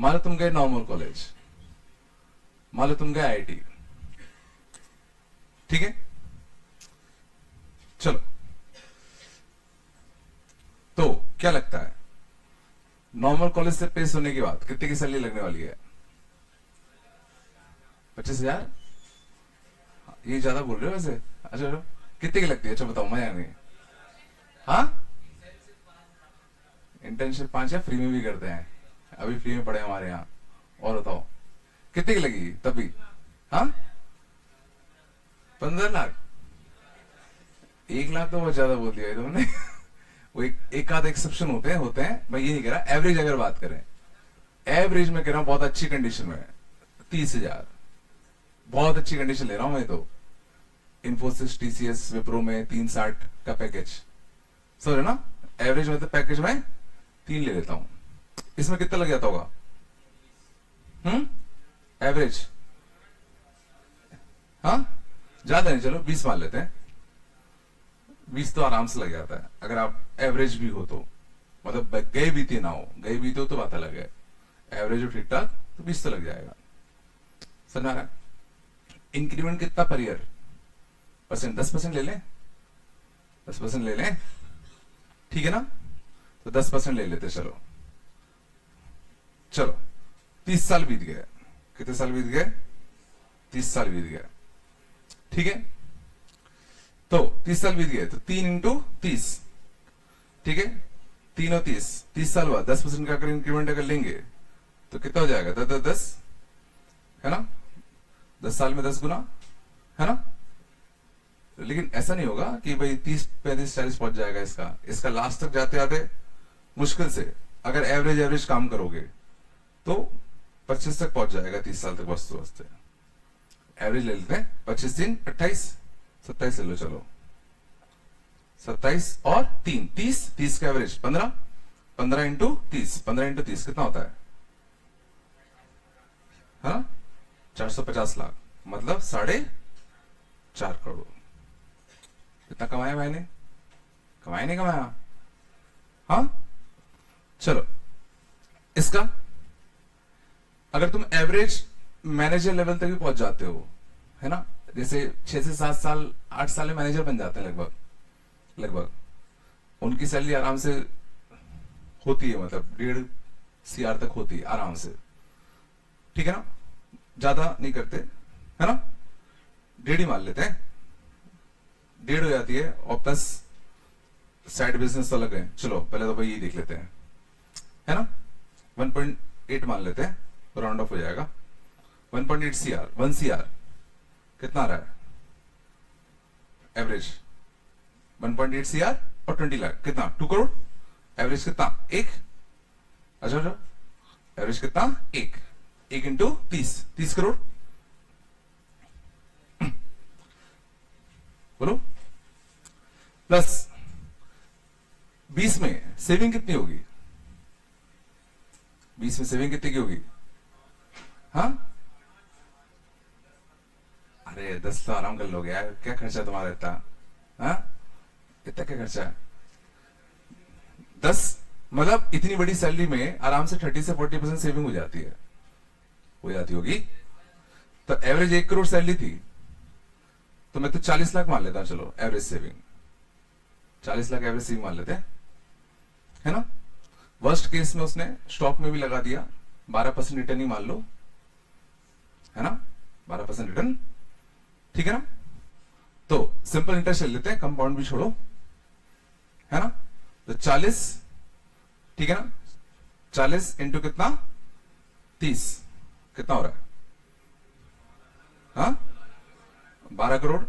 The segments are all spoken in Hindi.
मान लो तुम गए नॉर्मल कॉलेज, मान लो तुम गए आईआईटी, ठीक है। चलो, तो क्या लगता है नॉर्मल कॉलेज से पेश होने के बाद कितने की सैलरी लगने वाली है? 25,000? ये ज्यादा बोल रहे हो वैसे। अच्छा चलो, कितने की लगती है? अच्छा बताओ, मैं नहीं। हाँ, इंटर्नशिप 5 या फ्री में भी करते हैं, अभी फ्री में पड़े हमारे यहाँ। और बताओ कितने की लगेगी तब भी? हाँ, 15 लाख? 1 लाख तो बहुत ज्यादा बोल दिया है तुमने। वो एक आध एक्सेप्शन होते हैं, मैं ये नहीं कह रहा, एवरेज अगर बात करें, एवरेज में कह रहा हूं बहुत अच्छी कंडीशन में 30,000, बहुत अच्छी कंडीशन ले रहा हूं मैं तो। इन्फोसिस, टीसीएस, विप्रो में 360 का पैकेज, समझ रहे ना? एवरेज में तो पैकेज में 3 ले लेता हूं। इसमें कितना लग जाता होगा? एवरेज? हाँ, ज्यादा नहीं, चलो 20 मान लेते हैं। 20 तो आराम से लग जाता है अगर आप एवरेज भी हो तो, मतलब गए बीते ना हो, गए बीते हो तो बात अलग है। एवरेज हो ठीक ठाक तो 20 तो लग जाएगा। समझ आ रहा है? इंक्रीमेंट कितना पर ईयर? परसेंट? 10% ले लें, 10% ले लें, ठीक है ना? तो 10% ले लेते। चलो चलो, 30 साल बीत गए। कितने साल बीत गए? 30 साल बीत गए, ठीक है। तो 30 साल बीत गए तो 3 × 30, ठीक है। 3 और 30, 30 साल बाद 10% का अगर इंक्रीमेंट अगर लेंगे तो कितना हो जाएगा? 10 10 10, है ना? 10 साल में 10 गुना, है ना? लेकिन ऐसा नहीं होगा कि भाई 30 35 40 पहुंच जाएगा इसका लास्ट तक जाते जाते मुश्किल से अगर एवरेज एवरेज काम करोगे तो 25 तक पहुंच जाएगा। 30 साल तक बसते बसते एवरेज ले लेते हैं। 25 दिन 28, 27 ले लो। चलो 27 और 3, 30, 30 का एवरेज 15, 15 × 30, 15 × 30 कितना होता है? हाँ, 450 लाख, मतलब 4.5 करोड़। कितना कमाया मैंने? कमाया नहीं कमाया? हाँ, चलो इसका अगर तुम एवरेज मैनेजर लेवल तक भी पहुंच जाते हो, है ना, जैसे 6 से 7 साल 8 साल में मैनेजर बन जाते हैं लगभग, उनकी सैलरी आराम से होती है, मतलब 1.5 CR तक होती है आराम से, ठीक है ना? ज्यादा नहीं करते, है ना? 1.5 ही मान लेते हैं, 1.5 हो जाती है। और प्लस साइड बिजनेस अलग है। चलो पहले तो भाई ये देख लेते हैं, है ना? 1.8 मान लेते हैं, राउंड ऑफ हो जाएगा। 1.8 CR, 1 CR कितना आ रहा है एवरेज? 1.8 CR और 20 लाख कितना? 2 करोड़। एवरेज कितना? 1। अच्छा, एवरेज कितना? 1 × 30, 30 करोड़। बोलो। प्लस 20 में सेविंग कितनी होगी? 20 में सेविंग कितनी की होगी? हाँ, अरे 10 तो आराम कर लोगे यार, क्या खर्चा तुम्हारा इतना? हाँ, इतना क्या खर्चा है? 10 मतलब इतनी बड़ी सैलरी में आराम से 30 से 40% सेविंग हो जाती होगी। तो एवरेज 1 करोड़ सैलरी थी तो मैं तो 40 लाख मान लेता हूं। चलो average saving 40 lakh average saving मान लेते हैं, है ना? वर्स्ट केस में उसने स्टॉक में भी लगा दिया, 12% रिटर्न ही मान लो, है ना? 12% रिटर्न, ठीक है ना? तो सिंपल इंटरेस्ट ले लेते हैं, कंपाउंड भी छोड़ो, है ना? तो 40, ठीक है ना? 40 इंटू कितना? 30, कितना हो रहा है? हाँ, 12 करोड़,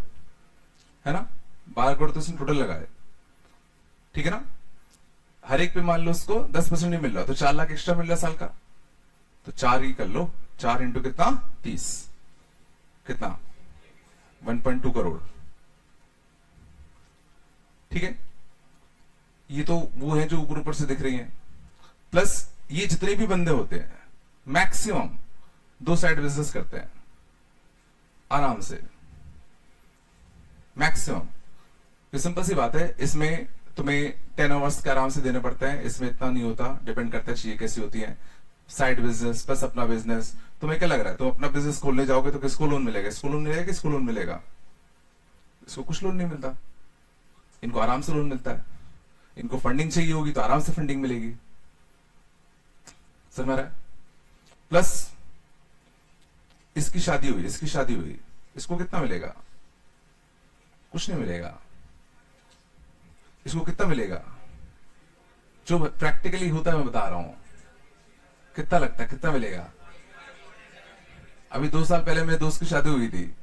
है ना? 12 करोड़ तो इसने टोटल लगाए, ठीक है ना? हर एक पे मान लो उसको 10% नहीं मिल रहा तो 4 लाख एक्स्ट्रा मिल रहा है साल का, तो 4 ही कर लो। 4 इंटू कितना? 30, कितना? 1.2 करोड़, ठीक है? ये तो वो है जो ऊपर ऊपर से दिख रही हैं। प्लस ये जितने भी बंदे होते हैं मैक्सिमम 2 साइड बिजनेस करते हैं आराम से, मैक्सिमम। ये सिंपल सी बात है, इसमें तुम्हें 10 आवर्स के आराम से देने पड़ते हैं, इसमें इतना नहीं होता, डिपेंड करता है चाहिए कैसी होती है। साइड बिजनेस प्लस अपना बिजनेस। तुम्हें क्या लग रहा है, तुम अपना बिजनेस खोलने जाओगे तो किसको लोन मिलेगा? इसको लोन मिलेगा, किसको लोन मिलेगा? इसको कुछ लोन नहीं मिलता। इनको आराम से लोन मिलता है। इनको फंडिंग चाहिए होगी तो आराम से फंडिंग मिलेगी। समझ में आ रहा है? प्लस इसकी शादी हुई, इसकी शादी हुई, इसको कितना मिलेगा? कुछ नहीं मिलेगा। इसको कितना मिलेगा? जो प्रैक्टिकली होता है मैं बता रहा हूं। कितना लगता है कितना मिलेगा? अभी 2 साल पहले मेरे दोस्त की शादी हुई थी,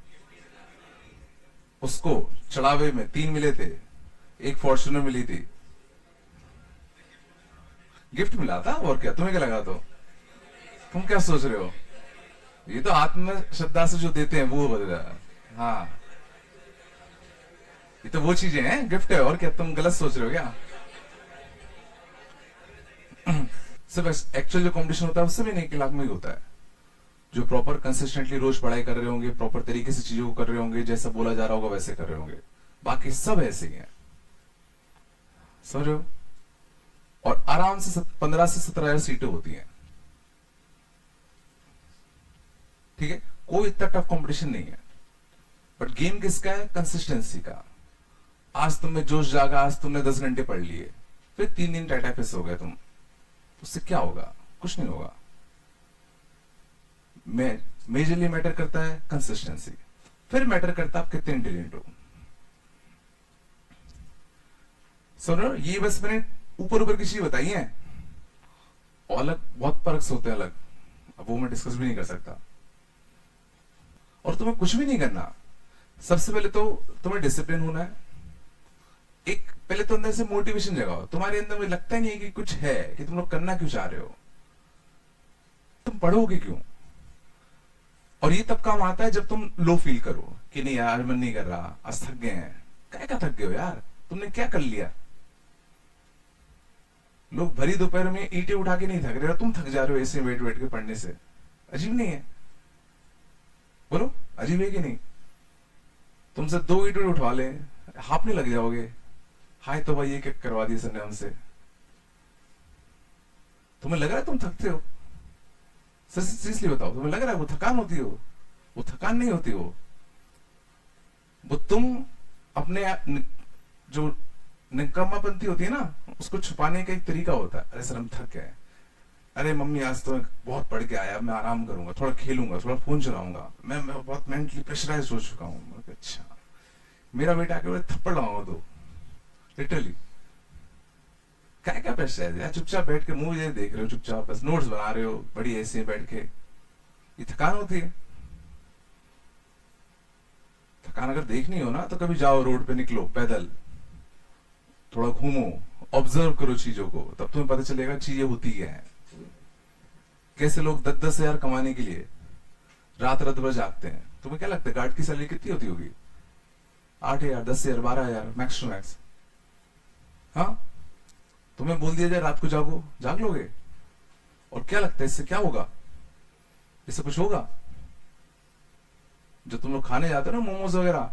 उसको चढ़ावे में 3 मिले थे, एक फॉर्च्यूनर मिली थी, गिफ्ट मिला था। और क्या तुम्हें क्या लगा? तो तुम क्या सोच रहे हो? ये तो आत्म श्रद्धा से जो देते हैं वो बदला। हाँ, ये तो वो चीजें हैं, गिफ्ट है। और क्या तुम गलत सोच रहे हो क्या? सिर्फ एक्चुअल जो कंपटीशन होता है उससे भी नहीं, 1 लाख में ही होता है। जो प्रॉपर कंसिस्टेंटली रोज पढ़ाई कर रहे होंगे, प्रॉपर तरीके से चीजों को कर रहे होंगे, जैसा बोला जा रहा होगा वैसे कर रहे होंगे। बाकी सब ऐसे ही हैं। समझ रहे हो? और आराम से 15 से 17 सीटें होती हैं। ठीक है, कोई इतना टफ कंपटीशन नहीं है। बट गेम किसका है? कंसिस्टेंसी का। आज तुमने जोश जागा, आज तुमने 10 घंटे पढ़ लिए, फिर 3 दिन टाटा फेस हो गए तुम, उससे क्या होगा? कुछ नहीं होगा। मेजरली मैटर करता है कंसिस्टेंसी, फिर मैटर करता है आप कितने इंटेलिजेंट हो। सुनो, ये बस मैंने ऊपर ऊपर की चीज बताई है, और अलग बहुत परक्स होते हैं अलग, अब वो मैं डिस्कस भी नहीं कर सकता। और तुम्हें कुछ भी नहीं करना। सबसे पहले तो तुम्हें डिसिप्लिन होना है। एक पहले तो अंदर से मोटिवेशन जगाओ। तुम्हारे अंदर में लगता ही नहीं है कि कुछ है, कि तुम लोग करना क्यों चाह रहे हो, तुम पढ़ोगे क्यों? और ये तब काम आता है जब तुम लो फील करो कि नहीं यार मन नहीं कर रहा, आज थक गए हैं। क्या थक गए हो यार? तुमने क्या कर लिया? लोग भरी दोपहर में ईंटें उठा के नहीं थक रहे, तुम थक जा रहे हो ऐसे वेट वेट के पढ़ने से। अजीब नहीं है? बोलो, अजीब है कि नहीं? तुमसे 2 ईंटें उठवा ले, हाफने लग जाओगे। हाय तो भाई ये क्या करवा दिया सर ने हमसे। तुम्हें लग रहा है तुम थकते हो? सीरियसली बताओ, तुम्हें लग रहा है वो थकान होती हो? वो थकान नहीं होती। वो तुम अपने जो निकम्मापंती होती है ना, उसको छुपाने का एक तरीका होता है। अरे सर हम थक गए, अरे मम्मी आज तो बहुत पढ़ के आया, मैं आराम करूंगा, थोड़ा खेलूंगा, थोड़ा फोन चलाऊंगा, मैं बहुत मेंटली प्रेशराइज हो चुका हूं। अच्छा, मेरा बेटा आके थप्पड़ लगाऊंगा तो लिटरली। क्या क्या प्रेशराइज है? चुपचाप बैठ के मूवी देख रहे हो, चुपचाप बस नोट्स बना रहे हो, बड़ी ऐसे बैठ के, ये थकान होती है? थकान अगर देखनी हो ना तो कभी जाओ, रोड पे निकलो, पैदल थोड़ा घूमो, ऑब्जर्व करो चीजों को, तब तुम्हें पता चलेगा चीजें होती क्या है। कैसे लोग 10-10 हजार कमाने के लिए रात रात भर जागते हैं। तुम्हें क्या लगता है गार्ड की सैलरी कितनी होती होगी? 8 हजार, 10 हजार, 12 हजार मैक्स टू मैक्स। हाँ, तुम्हें बोल दिया जाए रात को जागो, जाग लोगे? और क्या लगता है इससे क्या होगा? इससे कुछ होगा? जो तुम लोग खाने जाते हो ना मोमोज वगैरह,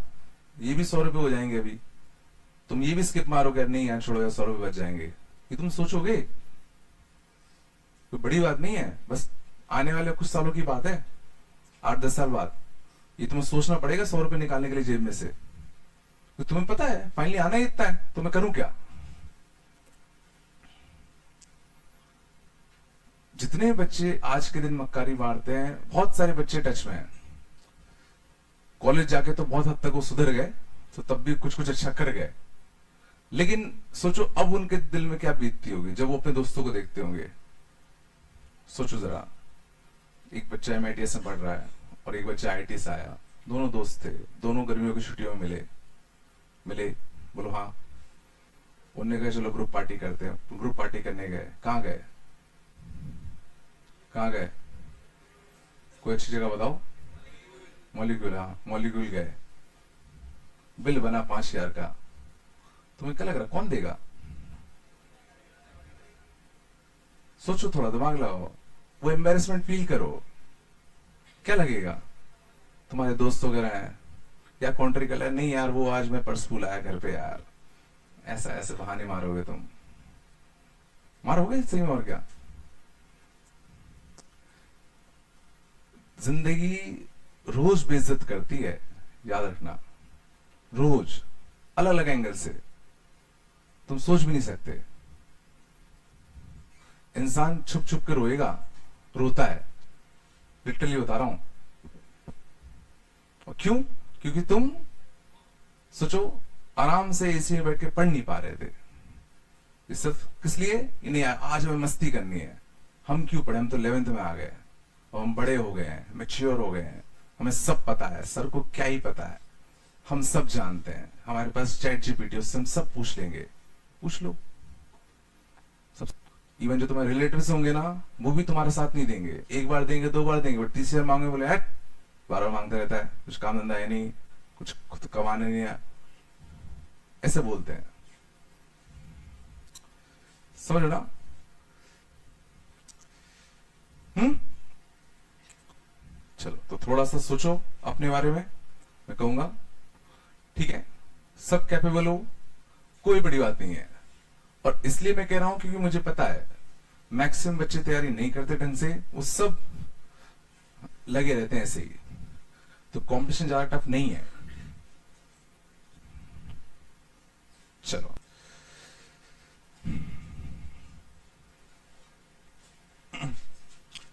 ये भी 100 रुपए हो जाएंगे अभी। तुम ये भी स्किप मारोगे, नहीं यार छोड़ो यार 100 रुपए बच जाएंगे, ये तुम सोचोगे? कोई बड़ी बात नहीं है, बस आने वाले कुछ सालों की बात है, 8-10 साल बाद ये तुम्हें सोचना पड़ेगा 100 रुपए निकालने के लिए जेब में से। तो तुम्हें पता है फाइनली आना ही इतना है, तो मैं करूं क्या? जितने बच्चे आज के दिन मक्कारी मारते हैं, बहुत सारे बच्चे टच में हैं। कॉलेज जाके तो बहुत हद तक वो सुधर गए, तो तब भी कुछ कुछ अच्छा कर गए। लेकिन सोचो अब उनके दिल में क्या बीतती होगी जब वो अपने दोस्तों को देखते होंगे। सोचो जरा, एक बच्चा MITS में पढ़ रहा है और एक बच्चा IIT से आया, दोनों दोस्त थे, दोनों गर्मियों की छुट्टियों में मिले। बोलो हाँ। उन्होंने कहा चलो ग्रुप पार्टी करते हैं। ग्रुप पार्टी करने गए। कहाँ गए? कहाँ गए? कोई अच्छी जगह बताओ। मॉलिक्यूल, हाँ मॉलिक्यूल गए। बिल बना 5 हजार का। तुम्हें क्या लग रहा कौन देगा? सोचो, थोड़ा दिमाग लगाओ, वो एम्बेरसमेंट फील करो, क्या लगेगा? तुम्हारे दोस्त वगैरह हैं या कॉन्ट्री कर नहीं यार वो आज मैं परसों लाया घर पे यार, ऐसा ऐसे बहाने मारोगे तुम, मारोगे सही में। और क्या? जिंदगी रोज बेइज्जत करती है, याद रखना, रोज अलग अलग एंगल से, तुम सोच भी नहीं सकते। इंसान छुप छुप के रोएगा, रोता है, लिटरली बता रहा हूं। और क्यों? क्योंकि तुम सोचो आराम से एसी में बैठ के पढ़ नहीं पा रहे थे। ये सिर्फ किस लिए? नहीं आज हमें मस्ती करनी है। हम क्यों पढ़े? हम तो 11th में आ गए और हम बड़े हो गए हैं, मैच्योर हो गए हैं, हमें सब पता है। सर को क्या ही पता है, हम सब जानते हैं। हमारे पास चैट जीपीटी, उससे हम सब पूछ लेंगे। पूछ लो सब। इवन जो तुम्हारे रिलेटिव्स होंगे ना, वो भी तुम्हारे साथ नहीं देंगे। एक बार देंगे, 2 बार देंगे, बट तीसरी बार मांगे बोले हट, बार बार मांगता रहता है, कुछ काम धंधा है नहीं, कुछ खुद कमाने नहीं है, ऐसे बोलते हैं। समझ लो ना? चलो तो थोड़ा सा सोचो अपने बारे में, मैं कहूंगा। ठीक है, सब कैपेबल हो, कोई बड़ी बात नहीं है। और इसलिए मैं कह रहा हूं क्योंकि मुझे पता है मैक्सिमम बच्चे तैयारी नहीं करते ढंग से, वो सब लगे रहते हैं ऐसे ही। तो कंपटीशन ज्यादा टफ नहीं है। चलो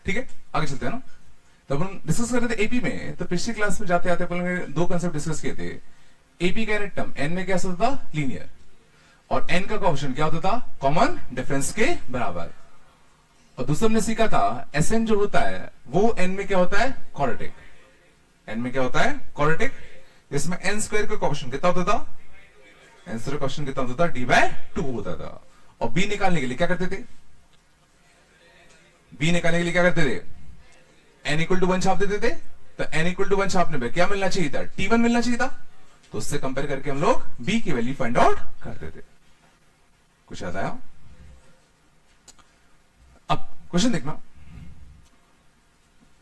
ठीक है, आगे चलते हैं ना। तो अपन डिस्कस कर रहे थे एपी में। तो पिछली क्लास में जाते आते अपन 2 कंसेप्ट डिस्कस किए थे। एपी का यूनिट टर्म एन में क्या होता था? लीनियर। और एन का कोएफिशिएंट क्या होता था? कॉमन डिफरेंस के बराबर। और दूसरा हमने सीखा था एसएन जो होता है वो एन में क्या होता है? क्वाड्रेटिक। एन में क्या होता है? क्वाड्रेटिक। इसमें एन स्क्वायर का कोएफिशिएंट कितना होता था? एन स्क्वायर का कोएफिशिएंट कितना होता था? d/2 होता था। और बी निकालने के लिए क्या करते थे? बी निकालने के लिए क्या करते थे? n इक्वल टू 1 छाप देते थे। तो n इक्वल टू 1 छापने पे क्या मिलना चाहिए था? t1 मिलना चाहिए था। तो उससे कंपेयर करके हम लोग b की वैल्यू फाइंड आउट करते थे। कुछ याद आया? अब क्वेश्चन देखना।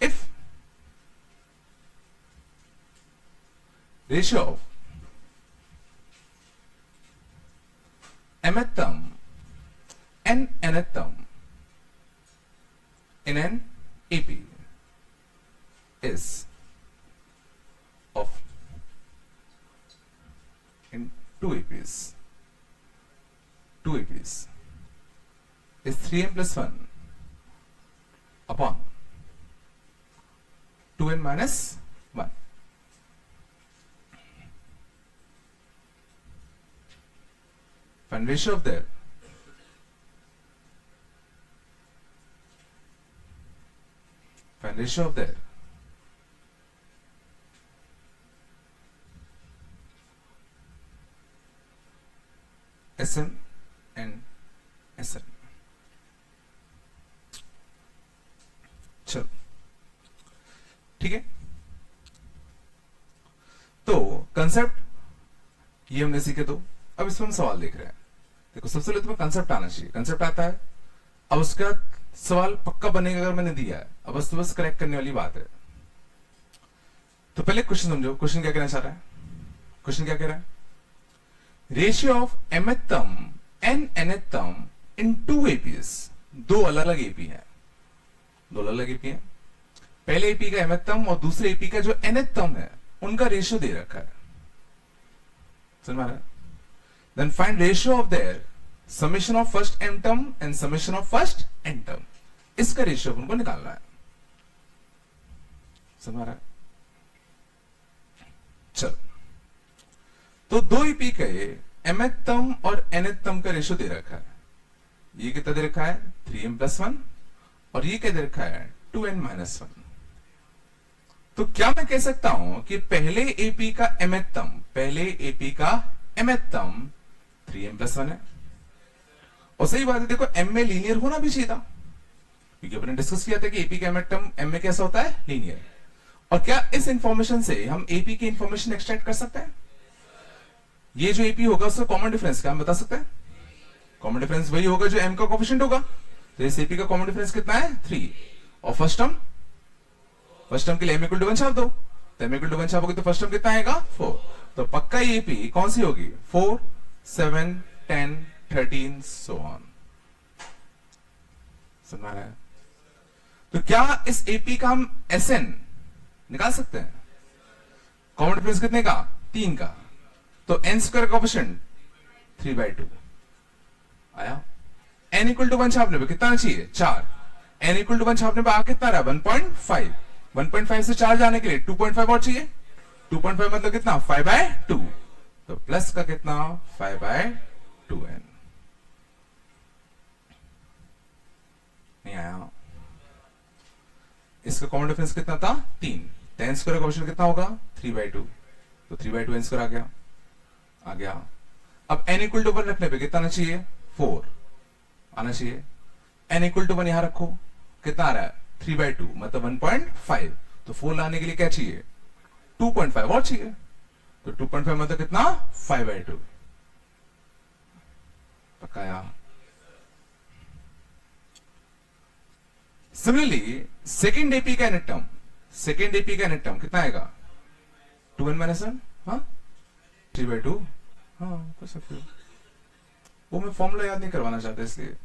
If ratio of mth term and nth term in an AP is of in two APs is 3n plus 1 upon 2n minus 1. Find ratio of their SN and SN. चलो ठीक है। तो कंसेप्ट ये हमने सीखे। तो अब इसमें हम सवाल देख रहे हैं। देखो सबसे पहले तुम्हें कंसेप्ट आना चाहिए। कंसेप्ट आता है, अब उसका सवाल पक्का बनेगा अगर मैंने दिया है। अब बस करेक्ट करने वाली बात है। तो पहले क्वेश्चन समझो। क्वेश्चन क्या कहना चाह रहा है? क्वेश्चन क्या कह रहा है? Ratio of mth term and nth term in 2 APs। 2 अलग अलग एपी है। 2 अलग अलग एपी है। पहले एपी का mth टर्म और दूसरे एपी का जो nth टर्म है उनका रेशियो दे रखा है। समझ में आ रहा है? Then find ratio of their summation of first m term and summation of first n term. इसका रेशियो उनको निकालना है। समझ आ रहा है? चलो तो 2 ईपी के mth टर्म और nth टर्म का रेशियो दे रखा है। ये कितना दे रखा है? 3m plus 1 और ये क्या दे रखा है? 2n minus 1। तो क्या मैं कह सकता हूं कि पहले एपी का mth टर्म 3m plus 1 है। और सही बात है, देखो m में लीनियर होना भी चाहिए था, क्योंकि अपने डिस्कस किया था कि एपी का mth टर्म m में कैसा होता है? लीनियर। और क्या इस इंफॉर्मेशन से हम एपी की इंफॉर्मेशन एक्सट्रैक्ट कर सकते हैं? ये जो एपी होगा उसका कॉमन डिफरेंस क्या हम बता सकते हैं? कॉमन डिफरेंस वही होगा जो m का कोएफिशिएंट होगा। तो इस एपी का कॉमन डिफरेंस कितना है? 3। और फर्स्ट टर्म के लिए m इक्वल टू 1 छाप दो। तो m इक्वल टू 1 छापोगे तो फर्स्ट टर्म कितना आएगा? 4। तो पक्का ये एपी कौन सी होगी? 4, 7, 10, 13 so on। समझ रहा है? तो क्या इस एपी का हम SN निकाल सकते हैं। कॉमन डिफरेंस कितने का? 3 का। तो n स्क्वायर का कोफिशिएंट 3/2 आया। n इक्वल टू 1 छापने पे कितना चाहिए? 4। n इक्वल टू 1 छापने पे आ कितना रहा? 1.5। 1.5 से 4 जाने के लिए 2.5 और चाहिए। 2.5 मतलब कितना? 5/2। तो प्लस का कितना? 5/2n। नहीं आया। इसका कॉमन डिफरेंस कितना था? 3। 10 स्क्वायर का क्वेश्चन कितना होगा? 3/2। तो 3/2 n स्क्वायर आ गया। अब n इक्वल टू 1 रखने पे कितना आना चाहिए? 4 आना चाहिए। n इक्वल टू 1 यहां रखो, कितना आ रहा है? 3/2 मतलब 1.5। तो 4 लाने के लिए क्या चाहिए? 2.5 और चाहिए। तो 2.5 मतलब कितना? 5/2। पकाया। सिमिलरली सेकेंड एपी का नेट टर्म कितना आएगा? 2n-1। हाँ 3/2। हाँ कर सकते हो। वो मैं फॉर्मूला याद नहीं करवाना चाहता, इसलिए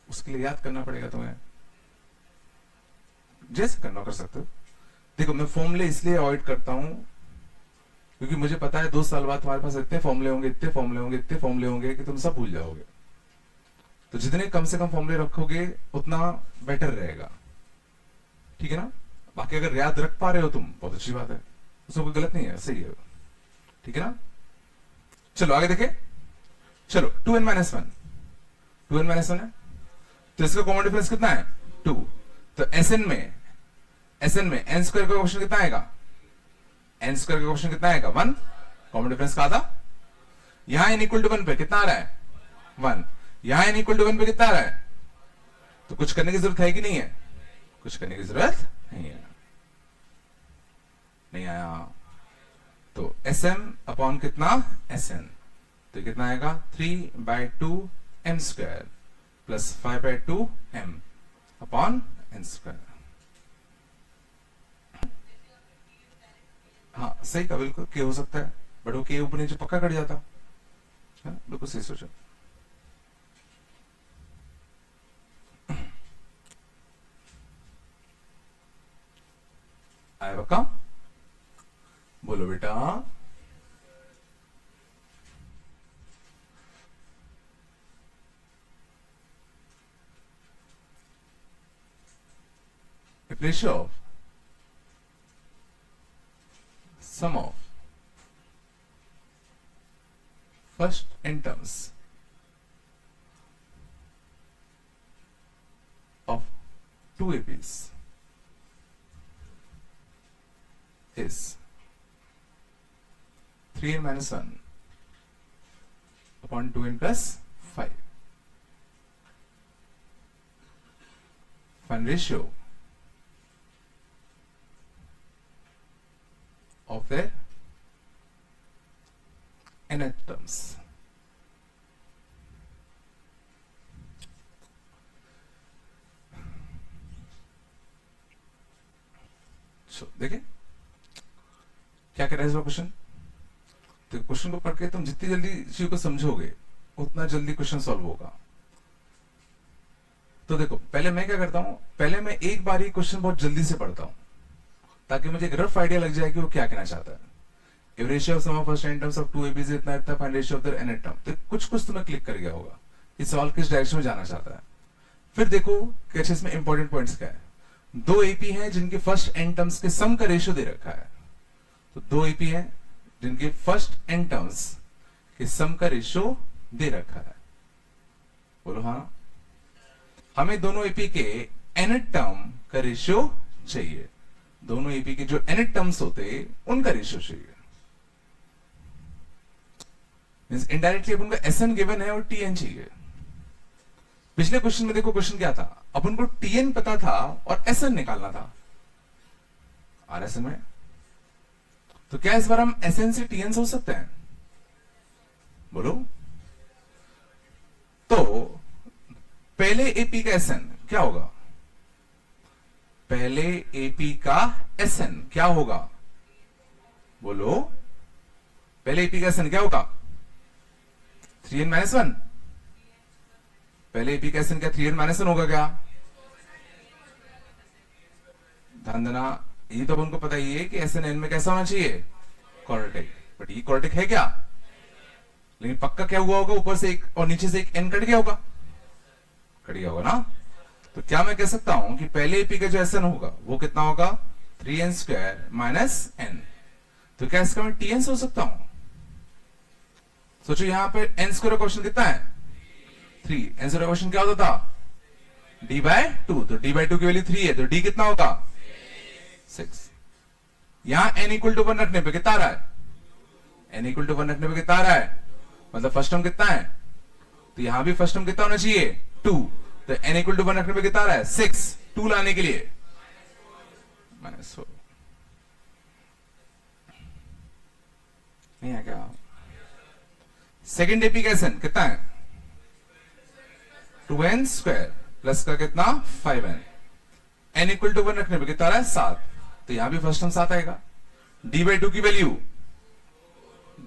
उसके लिए याद करना पड़ेगा तुम्हें। जैसे करना कर सकते हो। देखो मैं फॉर्मूले इसलिए अवॉइड करता हूं क्योंकि मुझे पता है 2 साल बाद तुम्हारे पास इतने फॉर्मूले होंगे कि तुम सब भूल जाओगे। तो जितने कम से कम फॉर्मूले रखोगे उतना बेटर रहेगा, ठीक है ना? बाकी अगर याद रख पा रहे हो तुम, बहुत अच्छी बात है, उसमें कोई गलत नहीं है, सही है, ठीक है ना? चलो आगे देखें। चलो 2n-1 है, तो इसका कॉमन डिफरेंस कितना है? 2। तो Sn में n स्क्वायर का क्वेश्चन कितना आएगा? 1। कॉमन डिफरेंस का था। यहां n इक्वल टू 1 पे कितना आ रहा है? 1। यहां n इक्वल टू 1 पे कितना आ रहा है? तो कुछ करने की जरूरत है कि नहीं है? कुछ करने की जरूरत नहीं है। नहीं आया। तो Sm अपॉन कितना? Sn। तो कितना आएगा? 3/2 m square plus 5/2 m upon n square. हाँ सही का, बिल्कुल के हो सकता है, बट वो के ऊपर नीचे पक्का कट जाता है। बिल्कुल सही सोचा। आया पक्का? बोलो बेटा। Ratio of sum of first n terms of 2 APs is 3n-1 upon 2n plus 5. Find ratio of their nth terms. देखिए क्या कह रहा है इस क्वेश्चन। तो क्वेश्चन को पढ़ के तुम जितनी जल्दी चीज को समझोगे उतना जल्दी क्वेश्चन सॉल्व होगा। तो देखो पहले मैं क्या करता हूं, पहले मैं एक बार ही क्वेश्चन बहुत जल्दी से पढ़ता हूं ताकि मुझे एक रफ आइडिया लग जाए कि वो क्या कहना चाहता है। If ratio of sum of first n terms of 2 ABs इतना इतना, find ratio of their nth term। तो कुछ तुम्हें क्लिक कर गया होगा कि सवाल किस डायरेक्शन में जाना चाहता है। फिर देखो कि अच्छा इसमें इंपॉर्टेंट पॉइंट्स क्या है। 2 एपी हैं जिनके फर्स्ट n टर्म्स के सम का रेशियो दे रखा है। तो 2 एपी हैं जिनके फर्स्ट n टर्म्स के सम का रेशियो दे रखा है। बोलो हाँ। हमें दोनों एपी के nth टर्म का रेशियो चाहिए। दोनों एपी के जो nth टर्म्स होते उनका रेशियो चाहिए। मींस इनडायरेक्टली अपन को Sn गिवन है और Tn चाहिए। पिछले क्वेश्चन में देखो क्वेश्चन क्या था, अपन को Tn पता था और Sn निकालना था। RS में तो क्या इस बार हम Sn से Tn सोच सकते हैं? बोलो। तो पहले एपी का Sn क्या होगा? पहले एपी का Sn क्या होगा? बोलो। पहले एपी का Sn क्या होगा? 3n-1। पहले एपी का Sn क्या 3n-1 होगा क्या? ध्यान देना, ये तो अपन को पता ही है कि एस एन एन में कैसा होना चाहिए, क्वाड्रेटिक, बट ये क्वाड्रेटिक है क्या? लेकिन पक्का क्या हुआ होगा, ऊपर से एक और नीचे से एक एन कट गया होगा, कट गया होगा ना। तो क्या मैं कह सकता हूं कि पहले एपी का जो एस एन होगा वो कितना होगा, 3n² माइनस एन। तो क्या इसका मैं टीएन सोच सकता हूं? सोचो यहां पे n² क्वेश्चन कितना है, 3। n² क्वेश्चन क्या होता था, d/2, तो d/2 की वैल्यू 3 है, तो d कितना होगा, 6। यहां n इक्वल टू 1 रखने पे कितना आ रहा है, n इक्वल टू 1 रखने पे कितना आ रहा है, मतलब फर्स्ट टर्म कितना है, तो यहां भी फर्स्ट टर्म कितना होना चाहिए, 2। तो n इक्वल टू 1 रखने पे कितना आ रहा है, 6। 2 लाने के लिए -4 नहीं है क्या? सेकेंड एपी का एसएन कितना है, 2n² प्लस का कितना, 5n। n इक्वल टू 1 रखने पे कितना आ रहा है, 7। तो यहां भी फर्स्ट टर्म 7 आएगा। d/2 की वैल्यू,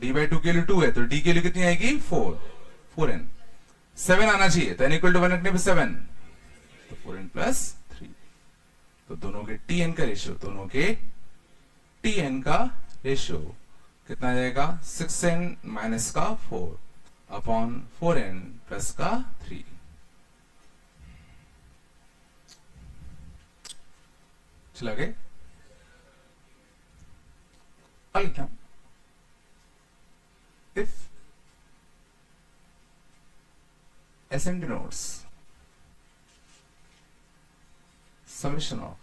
d/2 की वैल्यू 2 है, तो d की वैल्यू कितनी आएगी, 4n। 7 आना चाहिए, तो n इक्वल टू 1 रखने पे 7, तो 4n प्लस 3। तो दोनों के tn का रेशियो, दोनों के tn का रेशियो कितना आ जाएगा, 6n माइनस का 4 अपॉन 4n प्लस का 3। चला गए अल्टा। If SN denotes summation of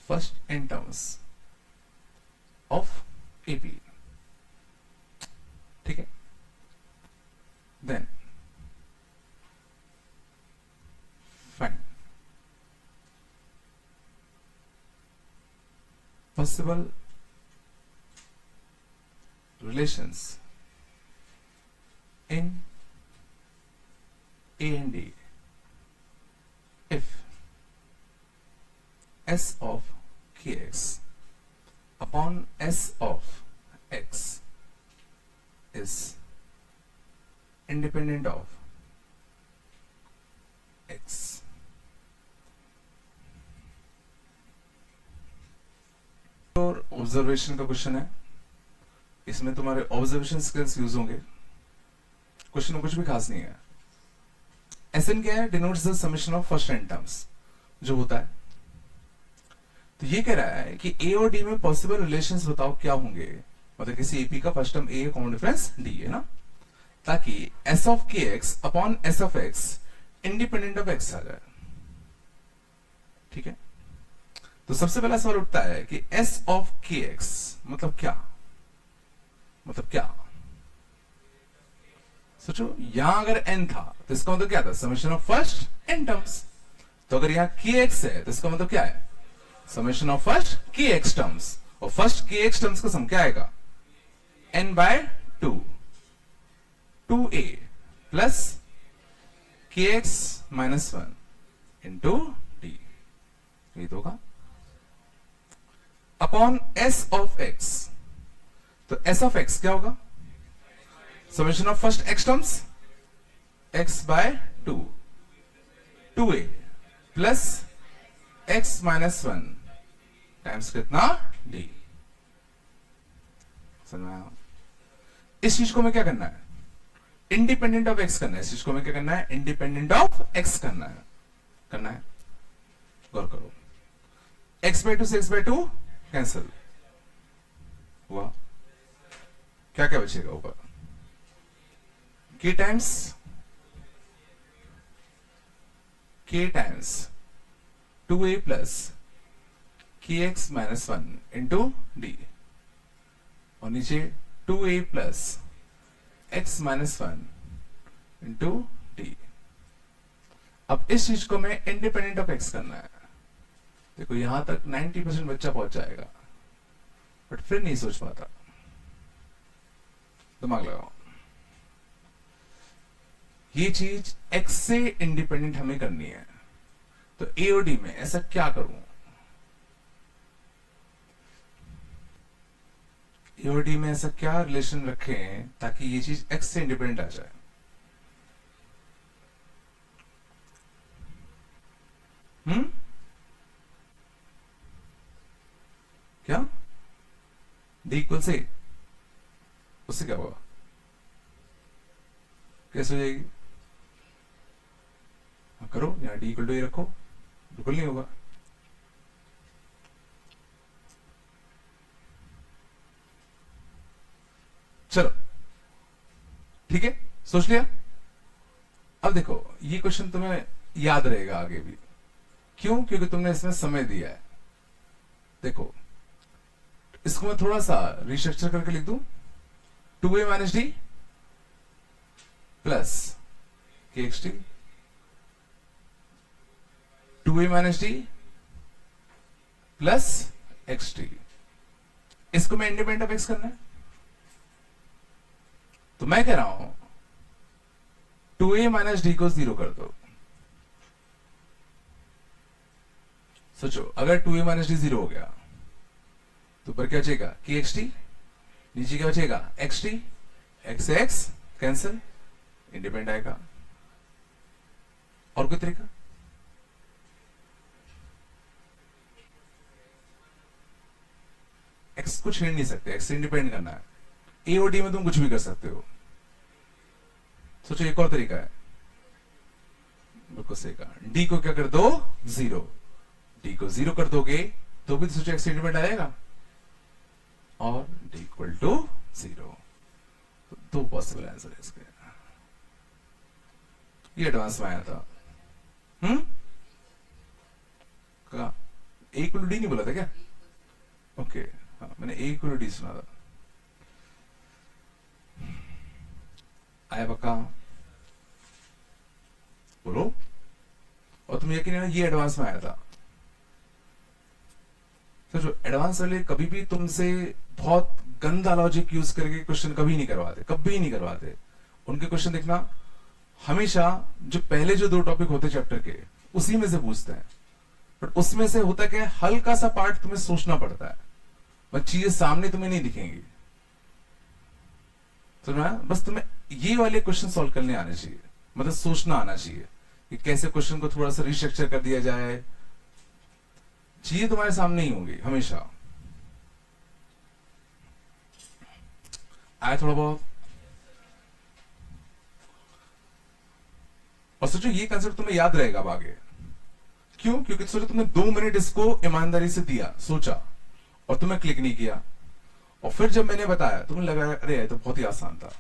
first n terms of AP, ठीक है, then find possible relations in A and D if S of kx upon S of x is independent of x। और ऑब्जर्वेशन का क्वेश्चन है, इसमें तुम्हारे ऑब्जर्वेशन स्किल्स यूज होंगे। क्वेश्चन में कुछ भी खास नहीं है। एसएन क्या है, denotes the summation of first n terms जो होता है। तो ये कह रहा है कि ए और डी में पॉसिबल रिलेशंस बताओ क्या होंगे, मतलब किसी एपी का first term a common difference d है ना, ताकि S of K X upon S of X independent of X आ जाए। ठीक है, तो सबसे पहला सवाल उठता है कि एस ऑफ के एक्स मतलब क्या, मतलब क्या? सोचो यहां अगर n था तो इसका मतलब क्या था, summation of first n terms. तो अगर यहां kx है तो इसका मतलब क्या है, summation of first kx terms. और फर्स्ट kx टर्म्स का सम क्या आएगा, n/2 2a plus kx minus 1 into D, ये तो होगा अपॉन s ऑफ x। तो s ऑफ x क्या होगा, summation of first x terms x/2 2a plus x minus 1 times कितना d। समझ में आया? इस चीज को मैं क्या करना है, इंडिपेंडेंट ऑफ x करना है। इस चीज को मैं क्या करना है, इंडिपेंडेंट ऑफ x करना है। गौर करो, x/2 से x/2 कैंसिल हुआ, क्या क्या बचेगा ऊपर, k times 2a plus kx minus 1 into D, और नीचे 2a plus x minus 1 into D. अब इस चीज को मैं इंडिपेंडेंट ऑफ x करना है। देखो यहां तक 90% बच्चा पहुंच जाएगा, बट फिर नहीं सोच पाता। दिमाग लगाओ, ये चीज x से इंडिपेंडेंट हमें करनी है। तो ए और डी में ऐसा क्या करूं, ए और डी में ऐसा क्या रिलेशन रखें ताकि ये चीज x से इंडिपेंडेंट आ जाए। क्या डी इक्वल से, उससे क्या होगा, कैसे हो जाएगी? हाँ, करो, यहाँ डी इक्वल टू ए रखो, बिल्कुल नहीं होगा। चलो ठीक है, सोच लिया। अब देखो ये क्वेश्चन तुम्हें याद रहेगा आगे भी, क्यों? क्योंकि तुमने इसमें समय दिया है। देखो इसको मैं थोड़ा सा रिस्ट्रक्चर करके लिख दूं, 2a माइनस डी प्लस के x T, 2a minus D plus x T. इसको मैं इंडिपेंडेंट ऑफ एक्स करना है, तो मैं कह रहा हूं 2a माइनस डी को 0 कर दो। सोचो अगर 2a माइनस डी 0 हो गया तो ऊपर क्या बचेगा, के एक्स टी, नीचे क्या बचेगा, एक्स टी, एक्स से एक्स कैंसिल, इंडिपेंडेंट आएगा। और कोई तरीका? एक्स को छेड़ नहीं सकते, एक्स से इंडिपेंडेंट करना है। ए और डी में तुम कुछ भी कर सकते हो। सोचो एक और तरीका है, बिल्कुल सही कहा, डी को क्या कर दो, 0। डी को 0 कर दोगे तो भी तो सोचो एक्स इंडिपेंडेंट आएगा, और डी इक्वल टू 0। दो पॉसिबल आंसर है इसके। ये एडवांस में आया था। कहा ए इक्वल टू डी नहीं बोला था क्या? ओके, हाँ मैंने ए इक्वल टू डी सुना था। आया पक्का? बोलो। और तुम यकीन है ये एडवांस में आया था। तो जो एडवांस वाले कभी भी तुमसे बहुत गंदा लॉजिक यूज करके क्वेश्चन कभी नहीं करवाते, कभी नहीं करवाते। उनके क्वेश्चन देखना हमेशा जो पहले जो 2 टॉपिक होते चैप्टर के उसी में से पूछते हैं, बट उसमें से होता क्या, हल्का सा पार्ट तुम्हें सोचना पड़ता है, बस चीजें सामने तुम्हें नहीं दिखेंगी। तो ना बस तुम्हें ये वाले क्वेश्चन सॉल्व करने आने चाहिए, मतलब सोचना आना चाहिए कि कैसे क्वेश्चन को थोड़ा सा रिस्ट्रक्चर कर दिया जाए। चीजें तुम्हारे सामने ही होंगी हमेशा। आया थोड़ा बहुत? और सोचो ये कंसेप्ट तुम्हें याद रहेगा अब आगे। क्यों? क्योंकि सोचो तुमने 2 मिनट इसको ईमानदारी से दिया, सोचा, और तुम्हें क्लिक नहीं किया, और फिर जब मैंने बताया तुम्हें लगा अरे ये तो बहुत ही आसान था।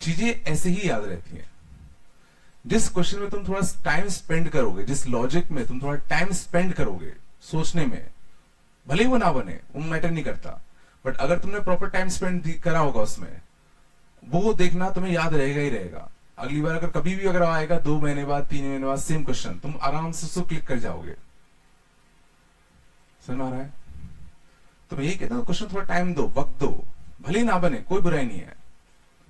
चीजें ऐसे ही याद रहती हैं। जिस क्वेश्चन में तुम थोड़ा टाइम स्पेंड करोगे, जिस लॉजिक में तुम थोड़ा टाइम स्पेंड करोगे सोचने में, भले ही वो ना बने, वो मैटर नहीं करता, बट अगर तुमने प्रॉपर टाइम स्पेंड करा होगा उसमें, वो देखना तुम्हें याद रहेगा ही रहेगा। अगली बार अगर कभी भी अगर आएगा 2 महीने बाद, 3 महीने बाद सेम क्वेश्चन, तुम आराम से उसको क्लिक कर जाओगे। समझ में आ रहा है? तो मैं यही कहता हूं क्वेश्चन थोड़ा टाइम दो, वक्त दो, भले ही ना बने कोई बुराई नहीं है,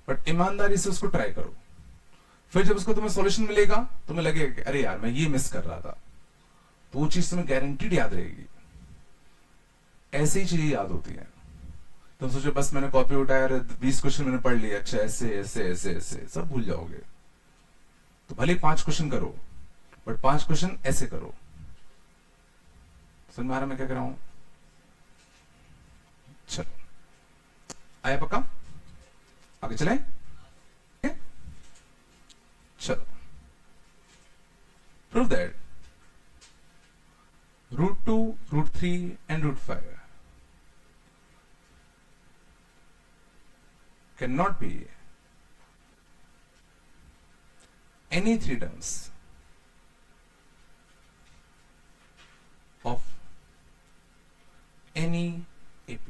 बट ईमानदारी से उसको ट्राई करो। फिर जब उसको तुम्हें सॉल्यूशन मिलेगा तुम्हें लगेगा कि अरे यार मैं ये मिस कर रहा था, तो वो चीज तुम्हें गारंटीड याद रहेगी। ऐसे ही चीजें याद होती है। तुम सोचो बस मैंने कॉपी उठाया, 20 क्वेश्चन मैंने पढ़ लिया, अच्छा ऐसे ऐसे ऐसे ऐसे, सब भूल जाओगे। तो भले 5 क्वेश्चन करो, बट 5 क्वेश्चन ऐसे करो। समझ में आ रहा मैं क्या कर रहा हूं? चलो आया पक्का? आगे चलें? चलो, prove that √2, √3 and √5 cannot be any 3 terms of any AP.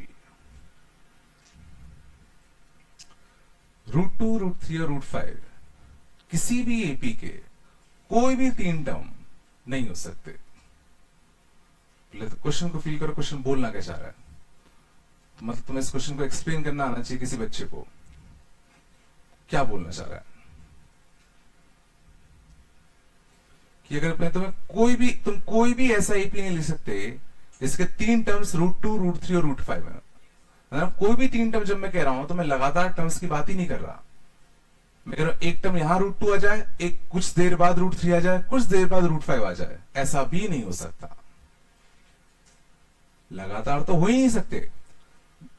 √2, √3 और √5 किसी भी एपी के कोई भी 3 टर्म नहीं हो सकते। क्वेश्चन को फील करो, क्वेश्चन बोलना क्या चाह रहा है, मतलब तुम्हें इस क्वेश्चन को एक्सप्लेन करना आना चाहिए किसी बच्चे को, क्या बोलना चाह रहा है। कि अगर तुम कोई भी ऐसा एपी नहीं लिख सकते जिसके 3 टर्म्स √2, √3 और √5 है। मतलब कोई भी 3 टर्म जब मैं कह रहा हूं तो मैं लगातार टर्म्स की बात ही नहीं कर रहा। मैं कह रहा हूं एक टर्म यहां √2 आ जाए, एक कुछ देर बाद √3 आ जाए, कुछ देर बाद √5 आ जाए, ऐसा भी नहीं हो सकता। लगातार तो हो ही नहीं सकते,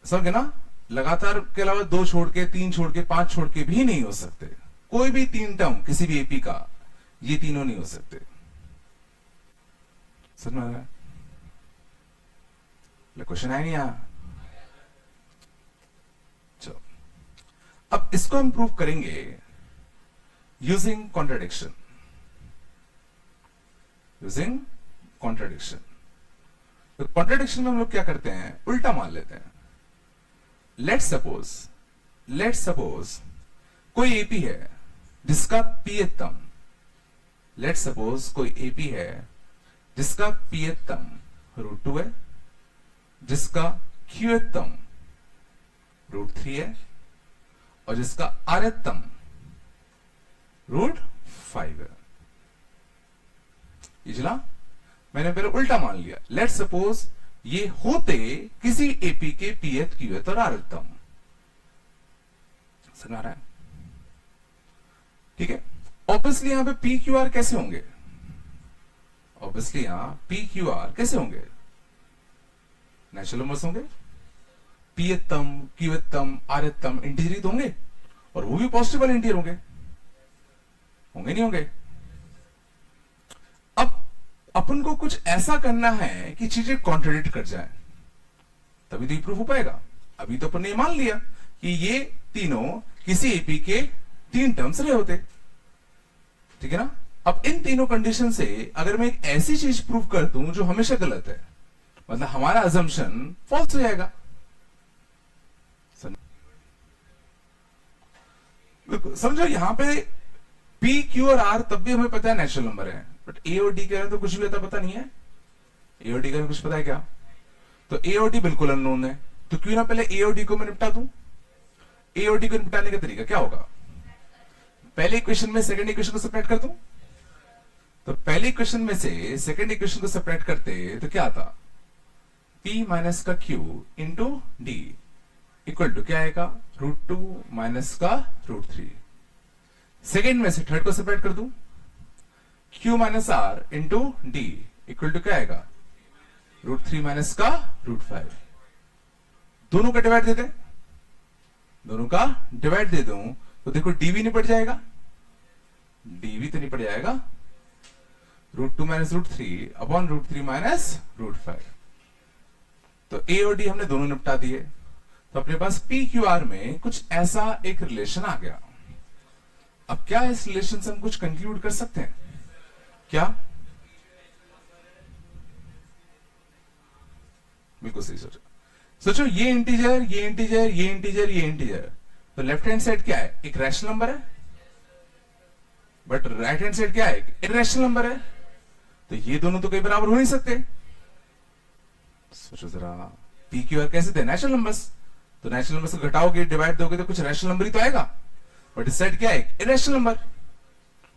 समझ ना। लगातार के अलावा 2 छोड़ के, 3 छोड़ के, 5 छोड़ के भी नहीं हो सकते। कोई भी 3 टर्म किसी भी एपी का, ये तीनों नहीं हो सकते। समझ में आ रहा है? क्वेश्चन है नहीं यहां। चलो, अब इसको हम प्रूव करेंगे यूजिंग कॉन्ट्रडिक्शन। Using contradiction. तो कॉन्ट्रडिक्शन में हम लोग क्या करते हैं, उल्टा मान लेते हैं। लेट्स सपोज कोई एपी है जिसका pth टर्म, लेट्स सपोज कोई एपी है जिसका pth टर्म √2 है, जिसका qth टर्म √3 है, और जिसका rth टर्म √5 है। ये चला, मैंने पहले उल्टा मान लिया। लेट्स सपोज ये होते किसी एपी के pth, qth और rth टर्म। समझ आ रहा है? ठीक है। ऑब्वियसली यहां पे पी क्यू आर कैसे होंगे, ऑब्वियसली यहां पी क्यू आर कैसे होंगे, नेचुरल नंबर्स होंगे। pth term, qth term, rth term integer ही तो होंगे, और वो भी पॉजिटिव वाले इंटीजर होंगे, होंगे नहीं होंगे। अब अपन को कुछ ऐसा करना है कि चीजें कॉन्ट्रडिक्ट कर जाए, तभी तो ये प्रूफ हो पाएगा। अभी तो अपन ने मान लिया कि ये तीनों किसी एपी के 3 टर्म्स रहे होते, ठीक है ना। अब इन तीनों कंडीशन से अगर मैं एक ऐसी चीज प्रूव कर दूं जो हमेशा गलत है, मतलब हमारा अजम्पशन फॉल्स हो जाएगा। समझो यहां पे पी क्यू और आर तब भी हमें पता है नेचुरल नंबर है, बट ए और डी के तो कुछ भी पता नहीं है। ए और डी का कुछ पता है क्या? तो ए और डी बिल्कुल अननोन है, तो क्यों ना पहले ए और डी को मैं निपटा दूं। ए और डी को निपटाने का तरीका क्या होगा, पहले इक्वेशन में सेकंड इक्वेशन को सेपरेट कर दूं। तो पहले इक्वेशन में से सेकंड इक्वेशन को सेपरेट करते तो क्या आता, p माइनस का q into D equal to क्या आएगा, √2 माइनस का √3। सेकेंड में से थर्ड को सेपरेट कर दूं, q minus R into D equal to क्या आएगा, √3 माइनस का √5। दोनों का डिवाइड दे दें, दोनों का डिवाइड दे दूं तो देखो डीवी निपट जाएगा, डीवी तो निपट जाएगा, √2 माइनस √3 अपॉन √3 माइनस √5। तो ए और डी हमने दोनों निपटा दिए, तो अपने पास पी क्यू आर में कुछ ऐसा एक रिलेशन आ गया। अब क्या इस रिलेशन से हम कुछ कंक्लूड कर सकते हैं क्या? बिल्कुल सही सोचो। सोचो ये इंटीजर, ये इंटीजर, ये इंटीजर, ये इंटीजर, तो लेफ्ट हैंड साइड क्या है, एक रैशनल नंबर है, बट राइट हैंड साइड क्या है, एक इरेशनल नंबर है। तो ये दोनों तो कहीं बराबर हो नहीं सकते। सोचो जरा, पी क्यू आर कैसे थे, नेचुरल नंबर्स, तो नेचुरल नंबर्स को घटाओगे, डिवाइड दोगे तो कुछ रैशनल नंबर ही तो आएगा, बट इस साइड क्या है, एक इरेशनल नंबर।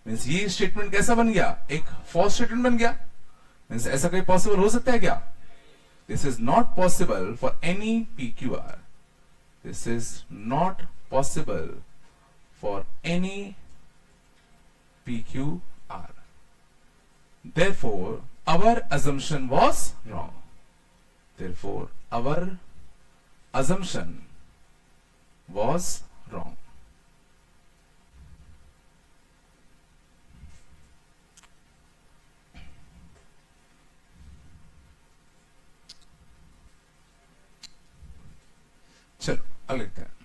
मींस ये स्टेटमेंट कैसा बन गया, एक फॉल्स स्टेटमेंट बन गया। मींस ऐसा कहीं पॉसिबल हो सकता है क्या? This is not possible for any P Q R, this is not possible for any PQR. Therefore, our assumption was wrong. Therefore, our assumption was wrong. चलो अगले लिखते हैं।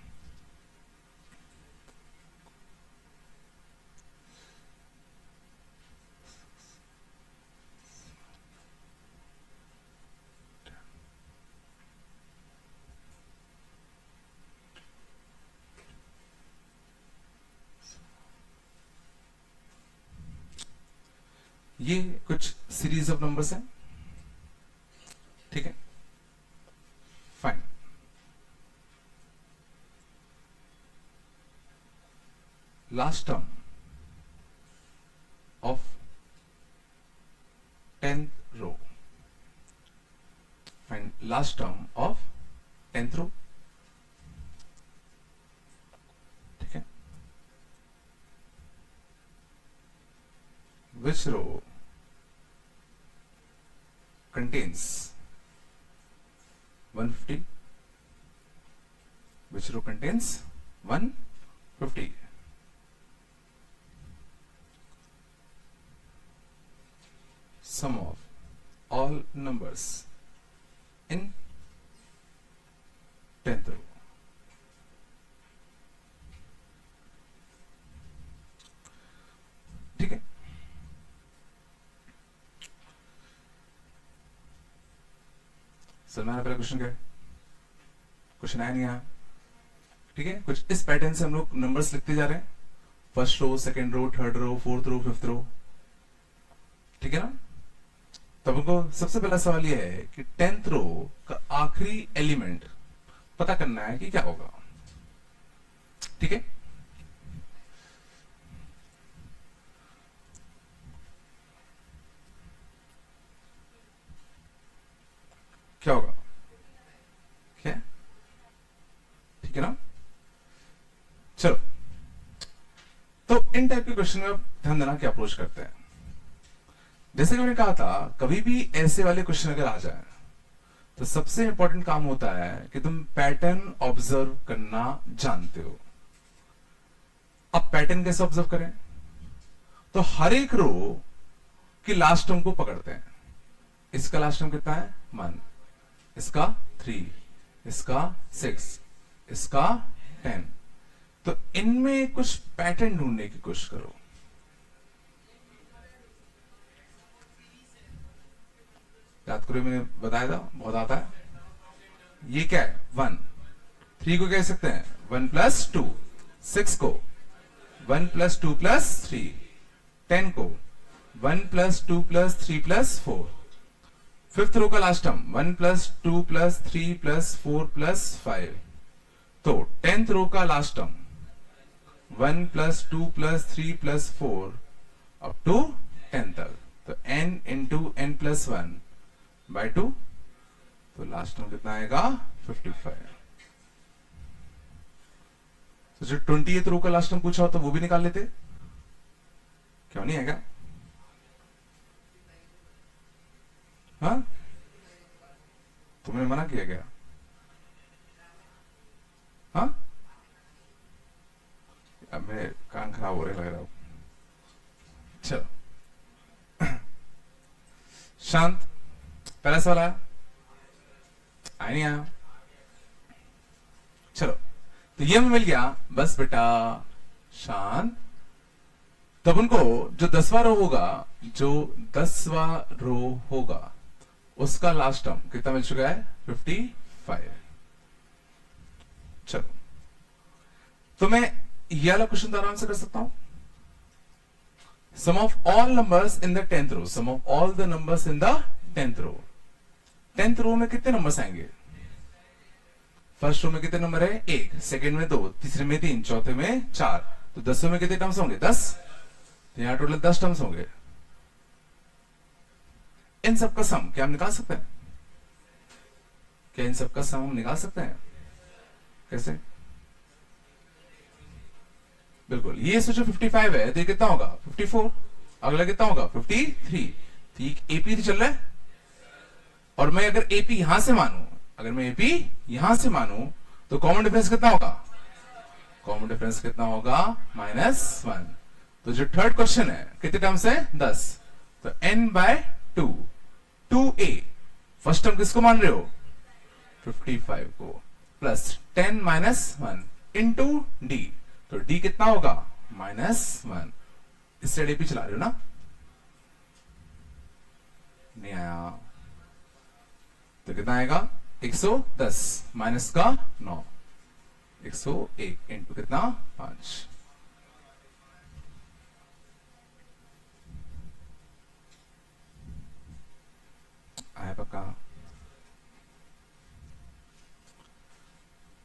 ये कुछ सीरीज ऑफ नंबर्स हैं, ठीक है, fine. Last term of 10th row, fine last term of 10th row, ठीक है। Which row contains 150, which row contains 150. Sum of all numbers in 10th row. ठीक है, सलमान पहला क्वेश्चन क्या है? क्वेश्चन आया नहीं आया? ठीक है, कुछ इस पैटर्न से हम लोग नंबर्स लिखते जा रहे हैं, first row, second row, third row, fourth row, fifth row, ठीक है ना? तब हमको सबसे पहला सवाल यह है कि 10th रो का आखिरी एलिमेंट पता करना है कि क्या होगा। ठीक है, क्या होगा? क्या? ठीक है ना? चलो, तो इन टाइप के क्वेश्चन में ध्यान देना कि अप्रोच करते हैं। जैसे कि मैंने कहा था, कभी भी ऐसे वाले क्वेश्चन अगर आ जाए तो सबसे इंपॉर्टेंट काम होता है कि तुम पैटर्न ऑब्जर्व करना जानते हो। अब पैटर्न कैसे ऑब्जर्व करें? तो हर एक रो की लास्ट टर्म को पकड़ते हैं। इसका लास्ट टर्म कितना है? 1, इसका 3, इसका 6, इसका 10। तो इनमें कुछ पैटर्न ढूंढने की कोशिश करो। याद करो, मैंने बताया था, बहुत आता है। ये क्या है? 1, 3 को कह सकते हैं 1 + 2, 6 को 1 + 2 + 3, 10 को 1 + 2 + 3 + 4, फिफ्थ रो का लास्ट टर्म 1 + 2 + 3 + 4 + 5। तो 10th रो का लास्ट टर्म 1 + 2 + 3 + 4 अप टू 10 तक। तो n × n + 1/2, तो लास्ट टर्म कितना आएगा? 55। तो जो 20th रो का लास्ट टर्म पूछा हो तो वो भी निकाल लेते, क्यों नहीं आएगा? हाँ, तुमने मना किया गया? हाँ, अब मेरे कान खराब हो रहे लग रहा हूं। चलो शांत, पहला सवाल आया नहीं आया? चलो, तो ये हमें मिल गया। बस बेटा शांत। तब उनको जो 10वां रो होगा, जो 10वां रो होगा, उसका लास्ट टर्म कितना मिल चुका है? 55। चलो, तो मैं ये वाला क्वेश्चन तो आराम से कर सकता हूं। Sum of all numbers in the 10th row, sum of all the numbers in the 10th row. 10th row में कितने नंबर्स आएंगे? फर्स्ट रो में कितने नंबर है? 1, सेकंड में 2, तीसरे में 3, चौथे में 4। तो 10 में कितने टर्म्स होंगे? 10। तो यहां टोटल 10 टर्म्स होंगे। इन सब का सम क्या हम निकाल सकते हैं? क्या इन सब का सम हम निकाल सकते हैं? कैसे? बिल्कुल, ये सोचो 55 है तो ये कितना होगा? 54। अगला कितना होगा? 53। ठीक, एपी चल रहा है। और मैं अगर एपी यहां से मानू, अगर मैं एपी यहां से मानू, तो कॉमन डिफरेंस कितना होगा? कॉमन डिफरेंस कितना होगा? -1। तो जो थर्ड क्वेश्चन है, कितने टर्म्स है? 10। तो n/2, 2a। फर्स्ट टर्म किसको मान रहे हो? 55 को, प्लस 10 - 1 इंटू डी। तो डी कितना होगा? -1। इस साइड एपी चला रहे हो ना? नहीं आया तो कितना आएगा? 110 माइनस का 9, 101 इंटू कितना? 5। आया पक्का?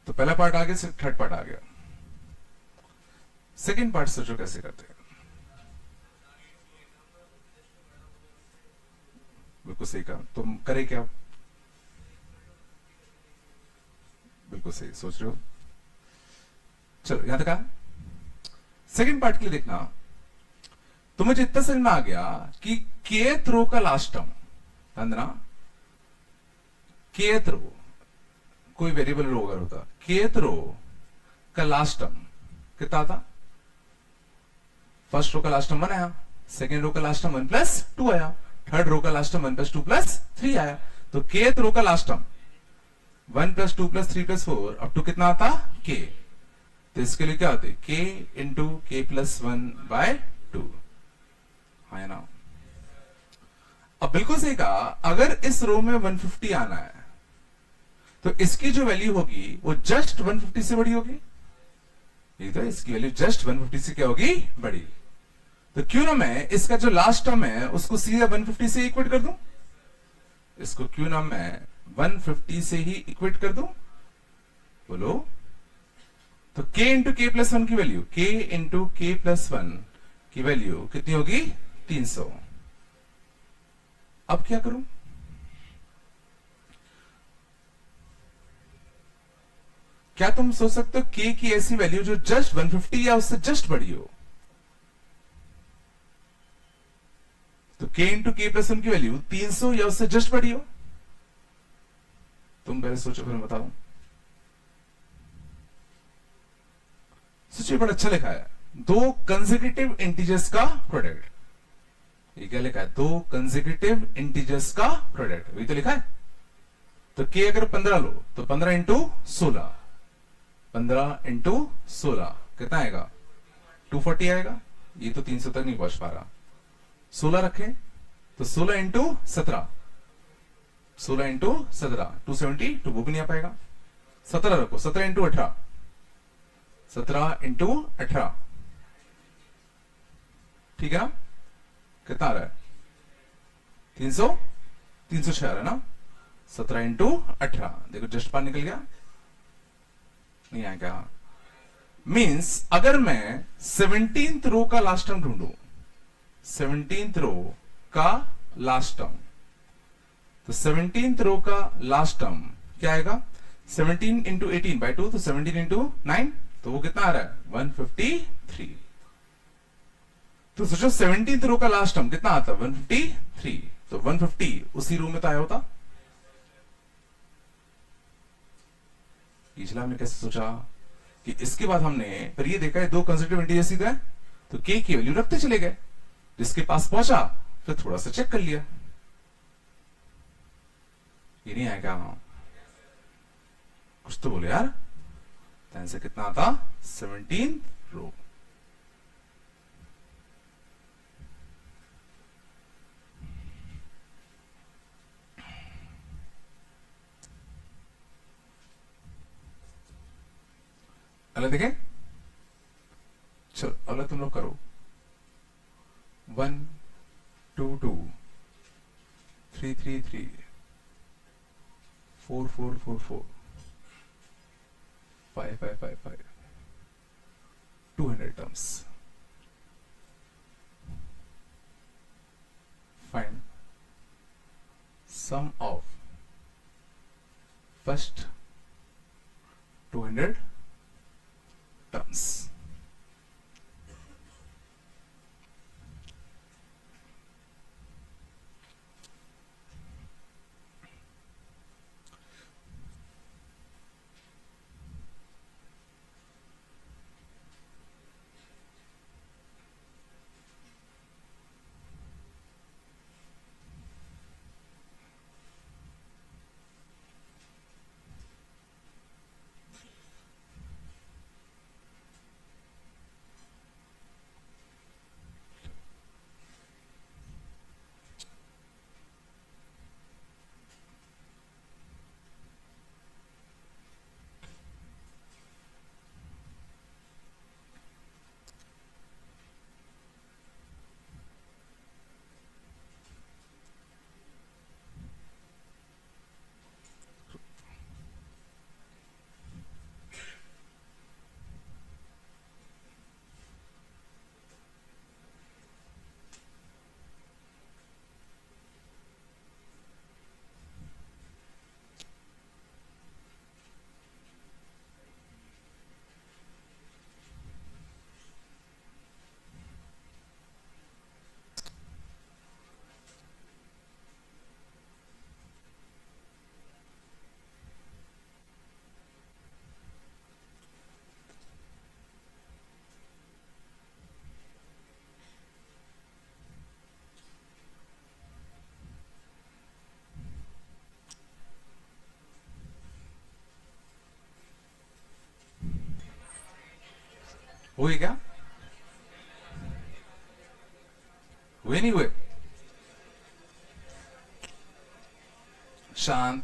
तो पहला पार्ट आ गया, थर्ड पार्ट आ गया। सेकेंड पार्ट सोचो कैसे करते हैं। बिल्कुल सही कहा, तुम करे क्या? बिल्कुल सही सोच रहे हो। चलो यहां तक आ। सेकेंड पार्ट के लिए देखना, तो मुझे इतना समझ में आ गया कि केथ रो का लास्ट टर्म, ध्यान देना, केथ रो कोई वेरिएबल रो अगर होता, केथ रो का लास्ट टर्म कितना था? फर्स्ट रो का लास्ट टर्म 1 आया, सेकेंड रो का लास्ट टर्म 1 प्लस 2 आया, थर्ड रो का लास्ट टर्म 1 प्लस 2 प्लस 3 आया। तो केथ रो का last term 1 plus 2 plus 3 plus 4 up to कितना आता? के। तो इसके लिए क्या होते? के इंटू के प्लस 1 बाय 2, है ना? अब बिल्कुल सही कहा, अगर इस रो में 150 आना है तो इसकी जो वैल्यू होगी वो जस्ट 150 से बड़ी होगी। ये तो इसकी वैल्यू जस्ट 150 से क्या होगी? बड़ी। तो क्यों ना मैं इसका जो लास्ट टर्म है उसको सीधा 150 से इक्वेट कर दूं? इसको क्यों ना मैं 150 से ही इक्वेट कर दूं? बोलो। तो k इंटू के प्लस 1 की वैल्यू, k इंटू के प्लस 1 की वैल्यू कितनी होगी? 300। अब क्या करूं? क्या तुम सोच सकते हो k की ऐसी वैल्यू जो जस्ट 150 या उससे जस्ट बड़ी हो? तो k इंटू के प्लस 1 की वैल्यू 300 या उससे जस्ट बड़ी हो? तुम पहले सोचो फिर बताओ। सोचिए, बड़ा अच्छा लिखा है, दो कंसेक्यूटिव इंटीजर्स का प्रोडक्ट। ये क्या लिखा है? दो कंसेक्यूटिव इंटीजर्स का प्रोडक्ट, वही तो लिखा है। तो k अगर 15 लो तो 15 इंटू 16, 15 इंटू 16 कितना आएगा? 240 आएगा। ये तो 300 तक नहीं पहुंच पा रहा। 16 रखें तो 16 इंटू 17, 16 इंटू 17 270, तो वो भी नहीं आ पाएगा। 17 रखो, 17 इंटू 18, 17 इंटू 18, ठीक है ना? कितना आ रहा है? 300, 306 आ रहा है ना? 17 इंटू 18, देखो जस्ट पार निकल गया, नहीं आया क्या? मींस अगर मैं 17th रो का लास्ट टर्म ढूंढू, 17th रो का लास्ट टर्म, तो 17th रो का लास्ट टर्म क्या आएगा? 17 इंटू 18 बाई 2, तो 17 इंटू 9, तो वो कितना आ रहा है? 153। तो सोचो 17th रो का लास्ट टर्म कितना आता? 153। तो 150 उसी रो में तो आया होता। पिछला हमने कैसे सोचा कि इसके बाद हमने पर ये देखा है दो कंसेक्यूटिव इंटीजर्स सीधा है, तो k की वैल्यू रखते चले गए, जिसके पास पहुंचा फिर थोड़ा सा चेक कर लिया। ये नहीं आया क्या? कुछ तो बोले यार। तो आंसर कितना आता? 17 रो। अगला देखें, चलो अगला तुम लोग करो। 1 2 2 3 3 3 4 4 4 4 5 5 5 5 200 terms. Find sum of first 200 terms. हुए क्या? हुए नहीं हुए? शांत,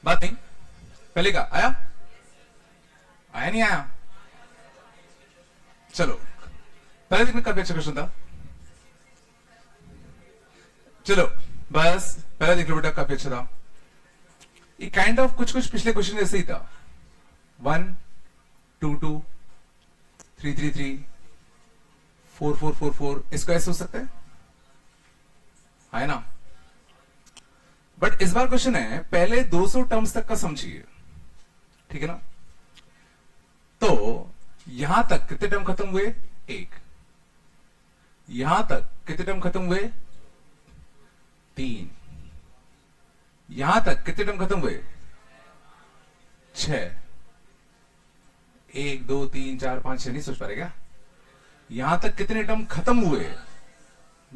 बात नहीं। पहले का आया, आया नहीं आया? चलो, पहले दिन में काफी अच्छा क्वेश्चन था। चलो, बस पहले देख लो बेटा, काफी अच्छा था। ये काइंड ऑफ कुछ कुछ पिछले क्वेश्चन जैसे ही था। 1 2 2 3 3 3 4 4 4 4, इसको ऐसे हो सकता है ना? बट इस बार क्वेश्चन है पहले 200 टर्म्स तक का समझिए, ठीक है ना? तो यहां तक कितने टर्म खत्म हुए? एक। यहां तक कितने टर्म खत्म हुए? 3। यहां तक कितने टर्म खत्म हुए? 6। 1 2 3 4 5 6, नहीं सोच पा रहे क्या? यहां तक कितने टर्म खत्म हुए?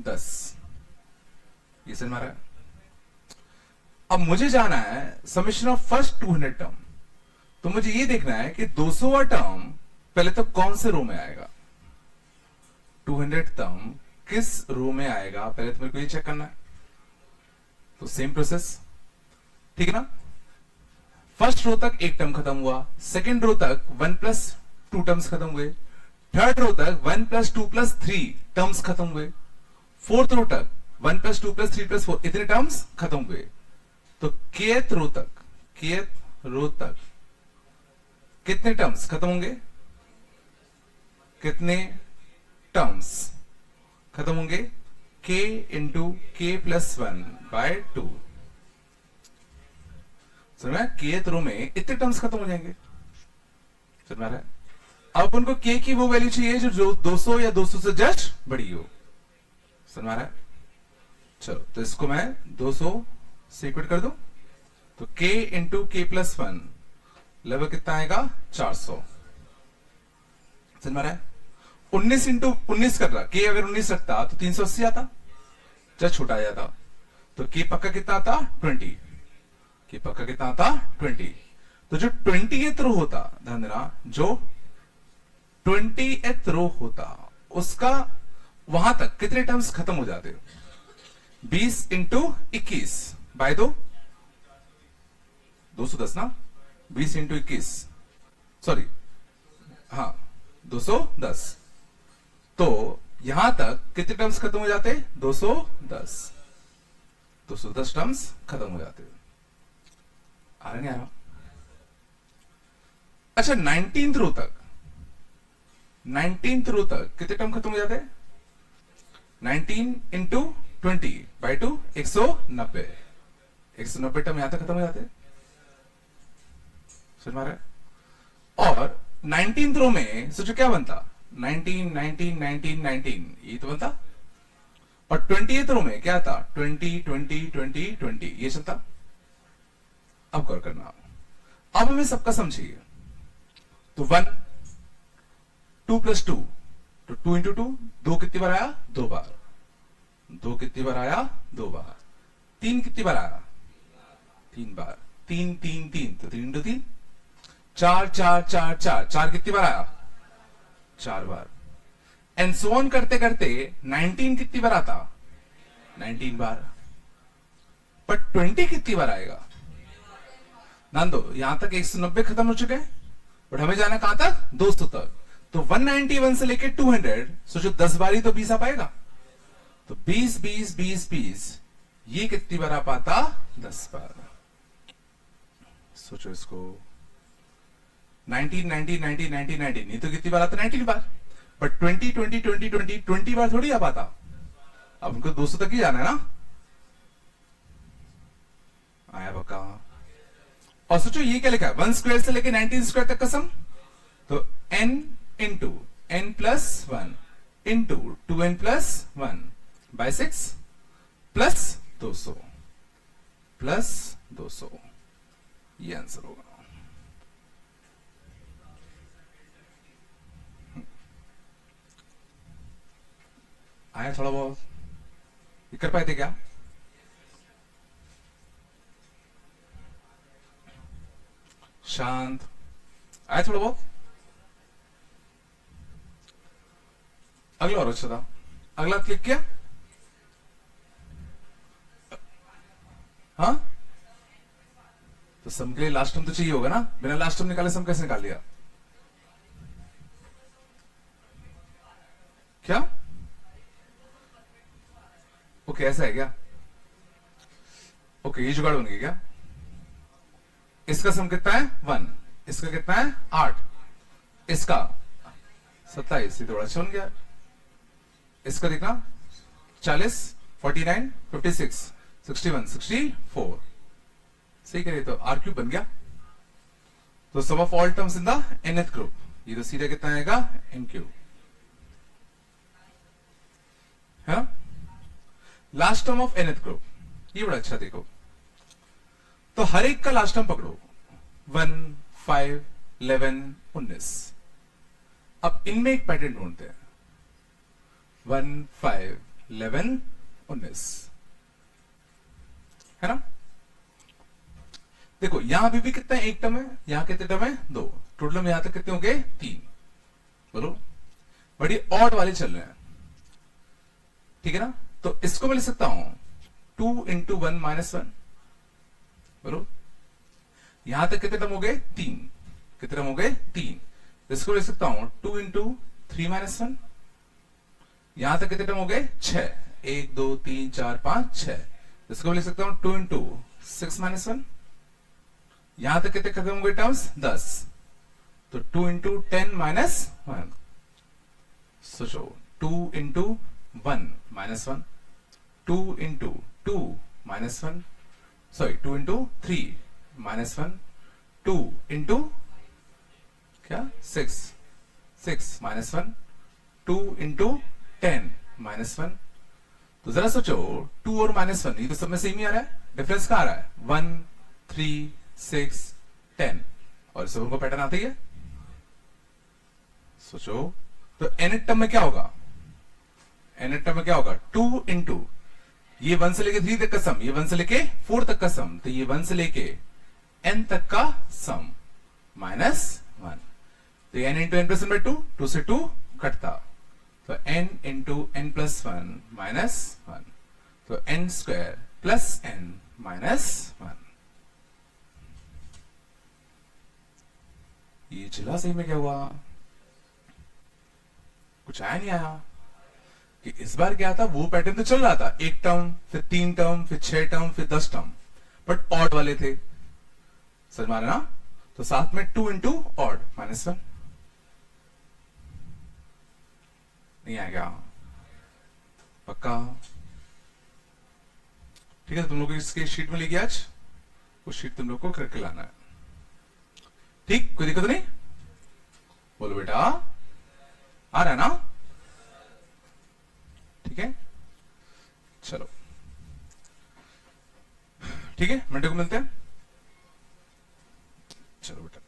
10। ये समझ मारा? अब मुझे जाना है समेशन ऑफ फर्स्ट 200 टर्म। तो मुझे ये देखना है कि 200वां टर्म पहले तो कौन से रो में आएगा, 200 टर्म किस रो में आएगा, पहले तो मेरे को ये चेक करना है। तो सेम प्रोसेस, ठीक है ना? फर्स्ट रो तक एक टर्म खत्म हुआ, सेकेंड रो तक 1+2 टर्म्स खत्म हुए, थर्ड रो तक 1+2+3 टर्म्स खत्म हुए, फोर्थ रो तक 1+2+3+4 इतने टर्म्स खत्म हुए। तो केथ रो तक कितने टर्म्स खत्म होंगे? कितने टर्म्स खत्म होंगे? k into k+1/2। समझ में? केथ रो में इतने टर्म्स खत्म हो जाएंगे। समझ में आ रहा है? अब उनको k की वो वैल्यू चाहिए जो 200 या 200 से जस्ट बड़ी हो। समझ में आ रहा है? चलो, तो इसको मैं 200 से इक्वेट कर दूं, तो k इंटू k+1 लगभग कितना आएगा? 400। समझ में आ रहा है? 19 इंटू 19 कर रहा, k अगर 19 रखता तो 380 आता, जब छोटा आ जाता। तो k पक्का कितना आता? 20। k पक्का कितना आता? 20। तो जो 20th रो होता, ध्यान देना, जो 20th रो होता उसका वहां तक कितने टर्म्स खत्म हो जाते? 20 इंटू 21 बाय 2, 210 ना? 20 इंटू 21, सॉरी, हाँ 210। तो यहां तक कितने टर्म्स खत्म हो जाते? 210। 210 टर्म्स खत्म हो जाते। आ रहा नहीं आ रहा? अच्छा, 19th रो तक कितने टर्म खत्म हो जाते? 19 इंटू 20/2, 190। 190 टर्म यहां तक खत्म हो जाते। समझ में आ रहा है? और 19th रो में सोचो क्या बनता? 19 19 19 19, ये तो बनता। और 20th रो में क्या था? 20 20 20 20, ये चलता। अब गौर करना, अब हमें सबका समझिए। तो 1 2+2, तो 2 इंटू 2, 2 कितनी बार आया? 2 बार। 2 कितनी बार आया? 2 बार। 3 कितनी बार आया? 3 बार। 3 3 3, तो 3 इंटू 3, 4 4 4 4, 4 कितनी बार आया? 4 बार। एंड सो ऑन करते करते 19 कितनी बार आता? 19 बार। पर 20 कितनी बार आएगा? ध्यान दो, यहां तक 190 खत्म हो चुके हैं, बट हमें जाना कहां तक? 200 तक। तो 191 से लेके 200, सोचो 10 बार ही तो 20 आ पाएगा। तो 20 20 20 20, ये कितनी बार आ पाता? 10 बार। सोचो इसको, 19 19 19 19 19, नहीं तो कितनी बार आता? 19 बार। बट 20 20 20 20 20 बार थोड़ी आ पाता। अब उनको 200 तक ही जाना है ना? आया बका। और सोचो ये क्या लिखा है? 1 स्क्वायर से लेके 19 स्क्वायर तक का सम। तो n into n+1 into 2n+1 by 6 plus 200 plus 200, ये आंसर होगा। आया थोड़ा बहुत? ये कर पाए थे क्या? शांत, आया थोड़ा बहुत? अगला और अच्छा था, अगला क्लिक किया, हाँ तो सम के लिए लास्ट टर्म तो चाहिए होगा ना, बिना लास्ट टर्म निकाले सम कैसे निकाल लिया? क्या? ओके ऐसा है क्या? ओके ये जुगाड़ बन गई क्या? इसका सम कितना है 1, इसका कितना है 8, इसका 27, ये थोड़ा अच्छा बन गया। इसका देखना 40, 49, 56, 61, 64, सही करिए तो आर क्यूब बन गया। तो sum of all terms in the nth group, ये तो सीधा कितना आएगा n क्यूब है ना। Last term of nth group, ये बड़ा अच्छा देखो, तो हर एक का लास्ट टर्म पकड़ो 1, 5, 11, 19। अब इनमें एक पैटर्न ढूंढते हैं 1, 5, 11, 19 है ना। देखो यहां भी कितना है, एक टर्म है, यहां कितने टर्म है 2, टोटल में यहां तक कितने हो गए 3, बोलो बड़ी ऑड वाले चल रहे हैं, ठीक है ना। तो इसको मैं लिख सकता हूं 2 इंटू 1 माइनस 1, बोलो यहां तक कितने टर्म हो गए 3, कितने टर्म हो गए 3, इसको लिख सकता हूं 2 इंटू 3 माइनस 1, यहां तक कितने टर्म हो गए 6, 1 2 3 4 5 6, इसको लिख सकता हूं 2 इंटू 6 माइनस 1, यहां तक कितने खत्म हो गए टर्म्स 10, तो 2 इंटू 10 माइनस 1, सोचो 2 into 1 minus 1, 2 into 2 minus 1, sorry 2 into 3 minus 1, 2 into क्या 6 माइनस 1, 2 इंटू 10 माइनस 1। तो जरा सोचो 2 और माइनस 1 ये तो सब में सेम ही आ रहा है, डिफरेंस कहां आ रहा है 1, 3, 6, 10, और सब उनको पैटर्न आता ही है। सोचो तो nth टर्म में क्या होगा, nth टर्म में क्या होगा 2 इंटू ये 1 से लेके 3 तक का सम, ये 1 से लेके 4 तक का सम, तो ये 1 से लेके n तक का सम माइनस 1, तो n इंटू n प्लस 1/2, 2 से 2 कटता, तो n into n plus 1 minus 1, तो n square plus n minus 1। ये चला सही में क्या हुआ, कुछ आया नहीं आया कि इस बार क्या था, वो पैटर्न तो चल रहा था, एक टर्म फिर 3 टर्म फिर 6 टर्म फिर 10 टर्म, बट ऑड वाले थे, समझ में आ रहा ना। तो साथ में 2 इंटू ऑड माइनस 1, नहीं आएगा पक्का, ठीक है। तो तुम लोग इसके शीट में लेके आज उस शीट तुम लोग को करके लाना है, ठीक, कोई दिक्कत नहीं, बोलो बेटा आ रहा है ना, ठीक है चलो, ठीक है मंडे को मिलते हैं, चलो बेटा।